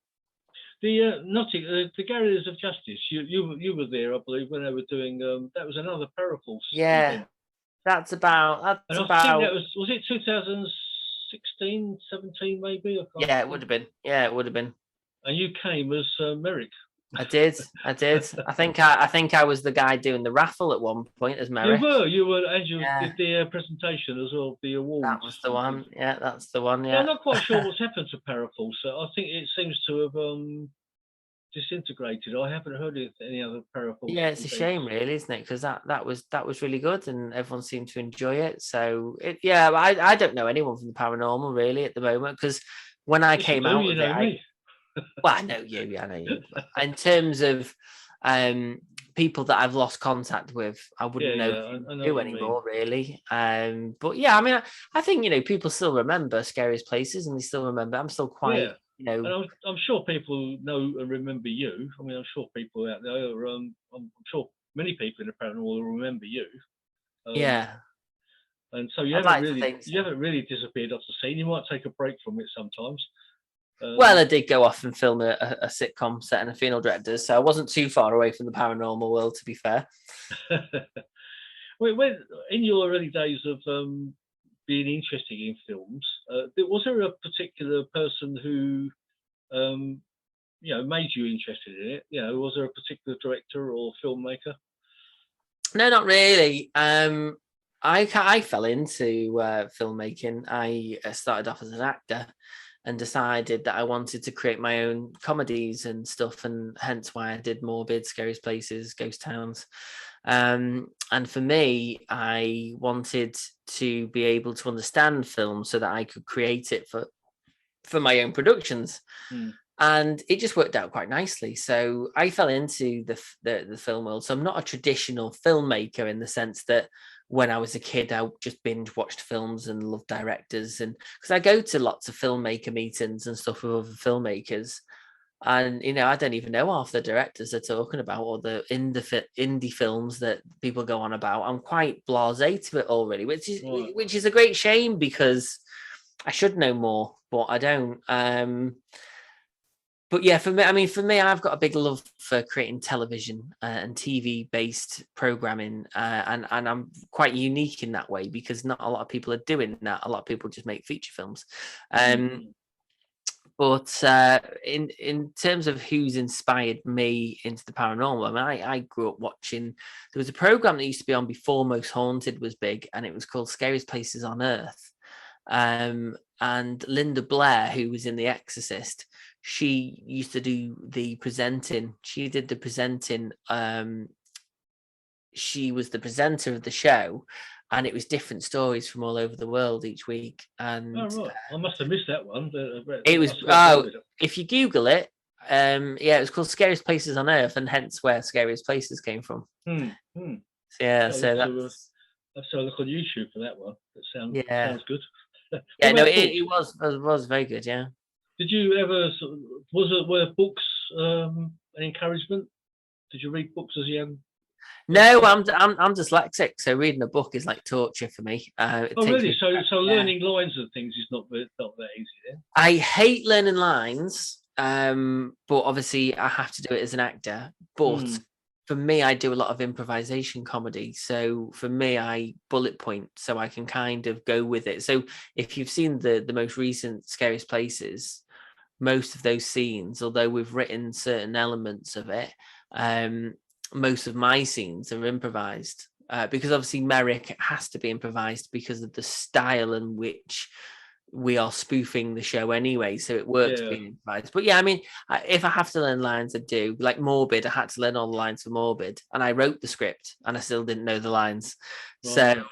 The Galleries of Justice. You were there, I believe, when they were doing. That was another Parables. Yeah, event. That's about. I think that was it 2016, 17 maybe? Yeah, it would have been. Yeah, it would have been. And you came as Merrick. I did. I think I was the guy doing the raffle at one point as Merrick. You were, and you did the presentation as well, the awards. That was the one. Yeah, that's the one. Yeah. I'm not quite sure what's happened to Parables. I think it seems to have disintegrated. I haven't heard of any other Parables. Yeah, it's a shame, really, isn't it? Because that was really good, and everyone seemed to enjoy it. So I don't know anyone from the paranormal really at the moment, because when I came out with it, well, I know you. In terms of people that I've lost contact with, I wouldn't know who anymore, really. But yeah, I mean, I think people still remember Scariest Places, and they still remember. I'm still quite, And I'm sure people know and remember you. I mean, I'm sure people out there. I'm sure many people in the paranormal will remember you. And so you haven't really disappeared off the scene. You might take a break from it sometimes. Well, I did go off and film a sitcom set in a funeral director, so I wasn't too far away from the paranormal world, to be fair. When in your early days of being interested in films, was there a particular person who, made you interested in it? Was there a particular director or filmmaker? No, not really. I fell into filmmaking. I started off as an actor and decided that I wanted to create my own comedies and stuff, and hence why I did Morbid, Scariest Places, Ghost Towns. And for me, I wanted to be able to understand film so that I could create it for my own productions. And it just worked out quite nicely. So I fell into the film world. So I'm not a traditional filmmaker in the sense that when I was a kid, I just binge watched films and loved directors. And because I go to lots of filmmaker meetings and stuff with other filmmakers, and I don't even know half the directors they're talking about, or the indie films that people go on about. I'm quite blasé to it already, which is a great shame because I should know more, but I don't. But yeah, for me, I've got a big love for creating television and TV-based programming, and I'm quite unique in that way because not a lot of people are doing that. A lot of people just make feature films. But in terms of who's inspired me into the paranormal, I grew up watching. There was a program that used to be on before Most Haunted was big, and it was called Scariest Places on Earth. And Linda Blair, who was in The Exorcist, she used to do the presenting. She did the presenting. She was the presenter of the show, and it was different stories from all over the world each week. And I must have missed that one. It was if you Google it, it was called Scariest Places on Earth, and hence where Scariest Places came from. Yeah, so that's. Let's have a look on YouTube for that one. That sounds good. Yeah, no, it was very good. Yeah. Did you ever were books an encouragement? Did you read books as a young? No, I'm dyslexic, so reading a book is like torture for me. Really? So learning lines and things is not that easy then? I hate learning lines, but obviously I have to do it as an actor. But for me, I do a lot of improvisation comedy. So for me, I bullet point so I can kind of go with it. So if you've seen the most recent Scariest Places, most of those scenes, although we've written certain elements of it, most of my scenes are improvised because obviously Merrick has to be improvised because of the style in which we are spoofing the show anyway, so it works being improvised. But yeah, if I have to learn lines, I do. Like Morbid, I had to learn all the lines for Morbid, and I wrote the script, and I still didn't know the lines. So,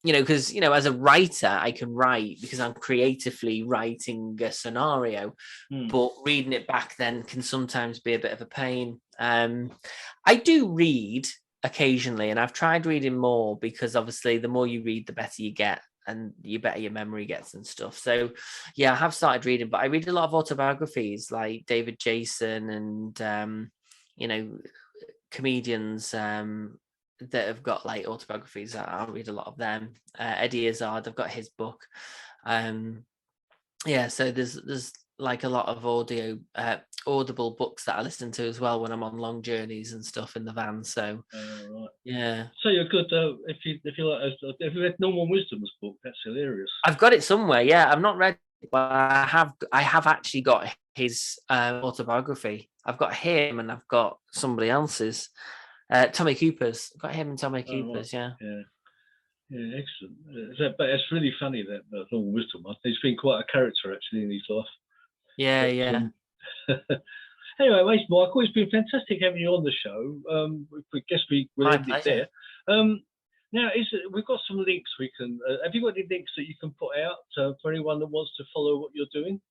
because as a writer, I can write because I'm creatively writing a scenario, but reading it back then can sometimes be a bit of a pain. I do read occasionally, and I've tried reading more because obviously the more you read, the better you get, and you better your memory gets and stuff. So yeah, I have started reading, but I read a lot of autobiographies like David Jason and comedians that have got like autobiographies. I'll read a lot of them. Eddie Izzard, I've got his book. So there's like a lot of audible books that I listen to as well when I'm on long journeys and stuff in the van. So yeah. So you're good if you like if you read Norman Wisdom's book. That's hilarious. I've got it somewhere. Yeah, I've not read it, but I have actually got his autobiography. I've got him and I've got somebody else's. Tommy Cooper's. I've got him and Tommy Cooper's. Right. Yeah, excellent. But it's really funny that Norman Wisdom. He's been quite a character actually in his life. Yeah. Anyway, Michael, it's been fantastic having you on the show. I guess we'll end it there. Now, we've got some links we can. Have you got any links that you can put out for anyone that wants to follow what you're doing?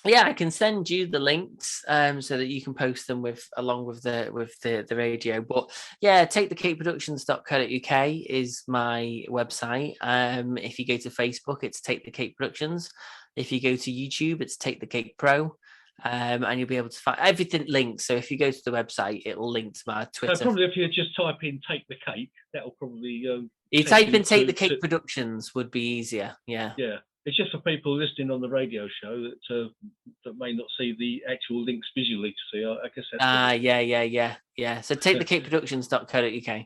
Yeah, I can send you the links so that you can post them along with the radio. But yeah, takethecapeproductions.co.uk is my website. If you go to Facebook, it's Take the Cape Productions. If you go to YouTube, it's Take the Cape Pro. And you'll be able to find everything linked. So if you go to the website, it will link to my Twitter. So probably if you just type in Take the Cape, that'll probably you type in Take the Cape Productions would be easier. Yeah. It's just for people listening on the radio show that may not see the actual links visually. See, I guess that's yeah. So takethecapeproductions.co.uk.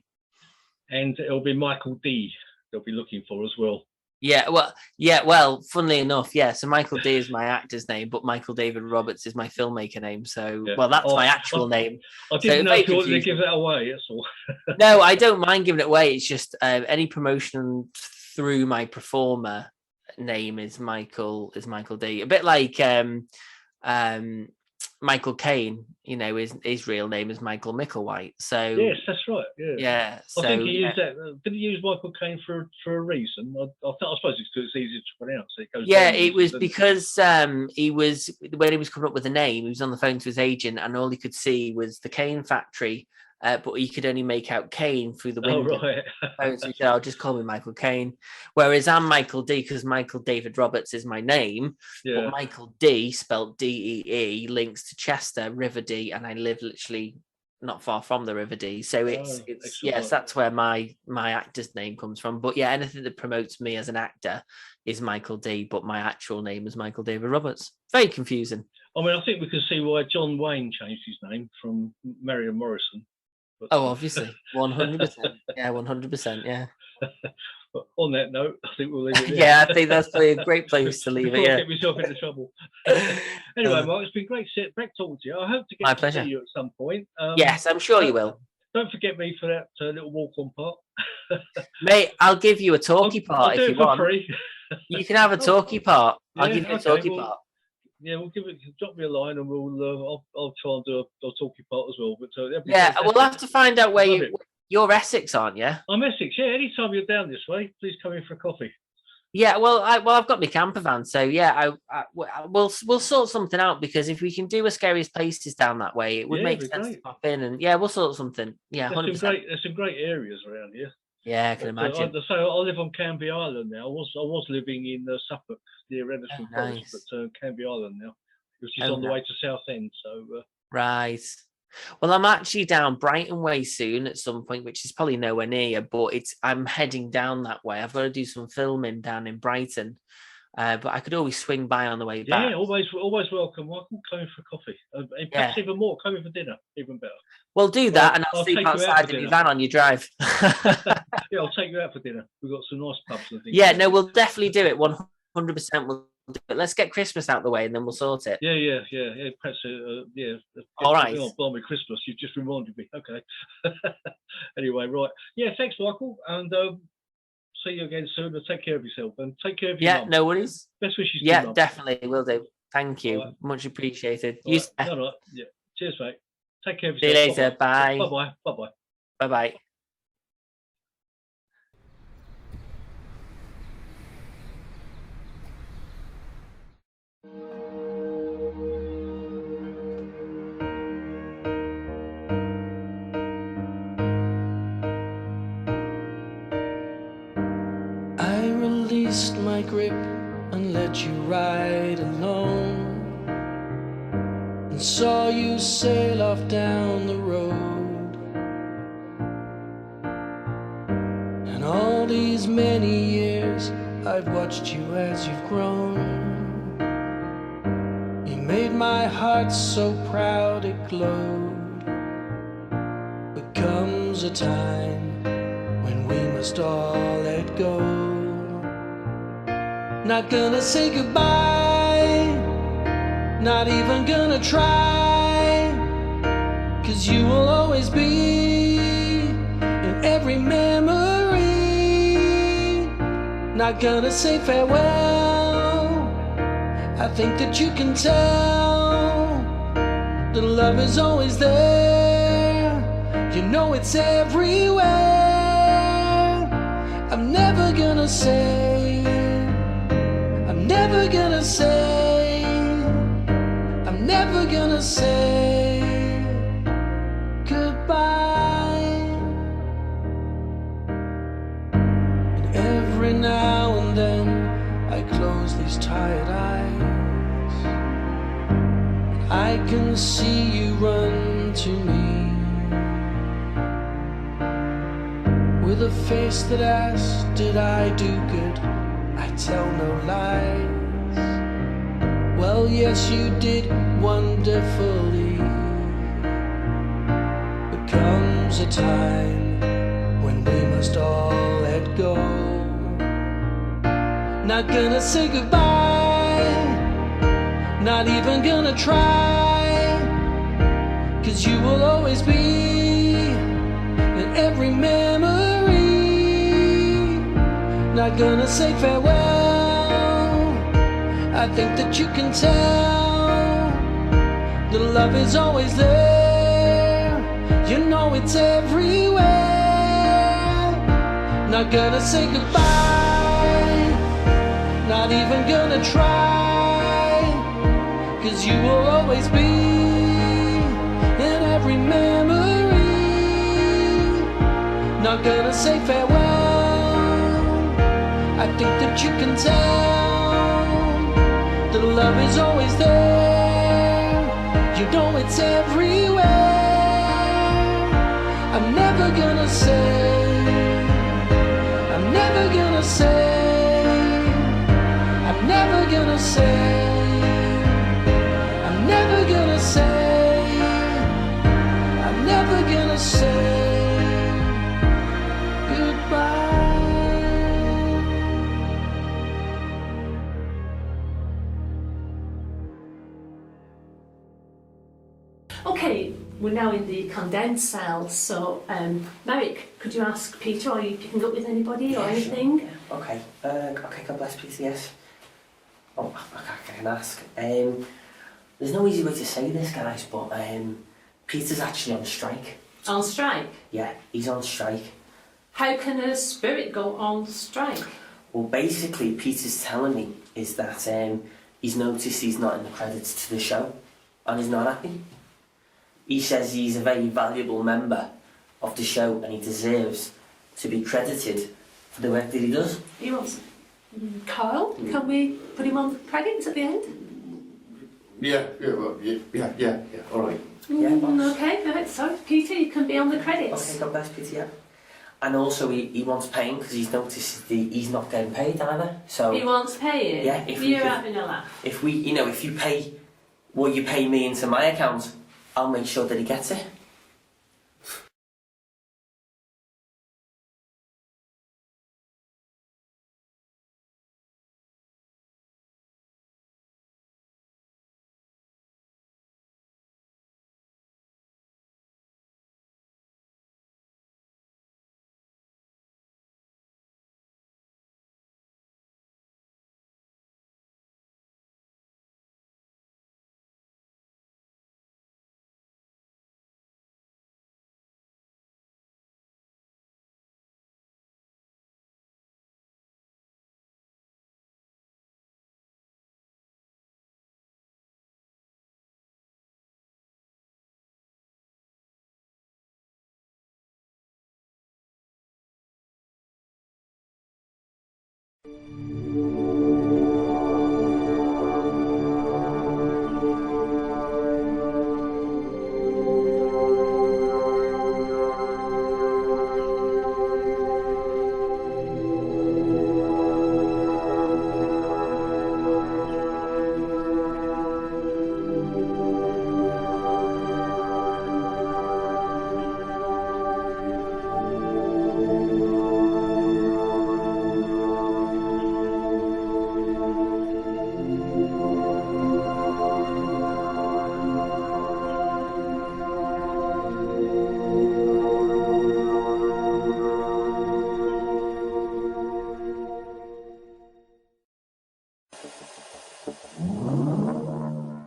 And it'll be Michael D. They'll be looking for as well. Well, funnily enough, yeah. So Michael D is my actor's name, but Michael David Roberts is my filmmaker name. So, well, that's my actual name. I didn't know if you wanted to give that away. That's all. No, I don't mind giving it away. It's just any promotion through my performer name is Michael D. A bit like Michael Caine, his real name is Michael Micklewhite. So yes, that's right. Yeah. So, I think he used that. Did he use Michael Caine for a reason? I suppose it's because it's easier to pronounce. It was because he was, when he was coming up with the name, he was on the phone to his agent, and all he could see was the Caine factory. But he could only make out Caine through the window. Oh, right. So he said, "I'll just call me Michael Caine." Whereas I'm Michael D because Michael David Roberts is my name. Yeah. But Michael D, spelled D-E-E, links to Chester, River Dee, and I live literally not far from the River Dee. So it's yes, that's where my actor's name comes from. But yeah, anything that promotes me as an actor is Michael D, but my actual name is Michael David Roberts. Very confusing. I mean, I think we can see why John Wayne changed his name from Marion Morrison. But, obviously, 100%. Yeah, 100%. Yeah. But on that note, I think we'll leave it there. Yeah, I think that's probably a great place to leave it. Yeah. Get myself into trouble. Anyway, Mark, it's been great talking to you. I hope to get to see you at some point. Yes, I'm sure you will. Don't forget me for that little walk-on part. Mate, I'll give you a talkie part if you want. Free. You can have a talkie part. I'll give you a talkie part. Yeah, drop me a line, and I'll try and do a talkie part as well. But we'll have to find out where you're Essex, aren't you? I'm Essex. Yeah, anytime you're down this way, please come in for a coffee. Yeah, I've got my camper van, so yeah, we'll sort something out, because if we can do a Scariest Places down that way, it would make sense to pop in, and we'll sort something. Yeah, 100%. There's some great areas around here. Yeah, I can imagine. So I live on Canby Island now. I was living in Suffolk near Edison Forest, but Canby Island now, which is on the way to Southend. So right. Well, I'm actually down Brighton way soon at some point, which is probably nowhere near, but I'm heading down that way. I've got to do some filming down in Brighton, but I could always swing by on the way back. Yeah, always welcome. Welcome, come in for coffee. And perhaps even more, come in for dinner, even better. Well, do that, and I'll sleep outside in your van on your drive. Yeah, I'll take you out for dinner. We've got some nice pubs and things. Yeah, no, we'll definitely do it. 100% we'll do it. Let's get Christmas out the way, and then we'll sort it. Yeah. Perhaps, all right. Oh, blimey, Christmas. You just reminded me. Okay. Anyway, right. Yeah, thanks, Michael. And see you again soon. And take care of yourself. And take care of your mum. No worries. Best wishes to your mum. Yeah, definitely. Will do. Thank you. Right. Much appreciated. Right. Yeah. Cheers, mate. Take care of yourself. See you later. Bye. Bye-bye. Bye-bye. Bye-bye. My grip and let you ride alone, and saw you sail off down the road. And all these many years I've watched you as you've grown. You made my heart so proud it glowed. But comes a time when we must all let go. Not gonna say goodbye, not even gonna try, 'cause you will always be in every memory. Not gonna say farewell, I think that you can tell that love is always there, you know it's everywhere. I'm never gonna say, never gonna say, I'm never gonna say goodbye. And every now and then I close these tired eyes, and I can see you run to me with a face that asks, did I do good? I tell no lies. Well, yes, you did wonderfully. But comes a time when we must all let go. Not gonna say goodbye, not even gonna try, 'cause you will always be in every memory. Not gonna say farewell, I think that you can tell the love is always there, you know it's everywhere. Not gonna say goodbye, not even gonna try, 'cause you will always be in every memory. Not gonna say farewell, I think that you can tell the love is always there, you know it's everywhere. I'm never gonna say, I'm never gonna say, I'm never gonna say, I'm never gonna say, I'm never gonna say goodbye. Okay, we're now in the condensed cells, so Merrick, could you ask Peter, are you picking up with anybody or anything? Sure. Okay, okay, God bless Peter, yes. Oh, I can ask. There's no easy way to say this, guys, but Peter's actually on strike. On strike? Yeah, he's on strike. How can a spirit go on strike? Well, basically, Peter's telling me is that he's noticed he's not in the credits to the show, and he's not happy. He says he's a very valuable member of the show and he deserves to be credited for the work that he does. He wants... Carl, can we put him on the credits at the end? Yeah, all right. Yeah, boss. Okay, right, so Peter, you can be on the credits. Okay, God bless Peter, yeah. And also he wants paying because he's noticed he's not getting paid either. So He wants paying? Yeah, You're having a laugh. if we, if you pay what you pay me into my account, I'll make sure that he gets it.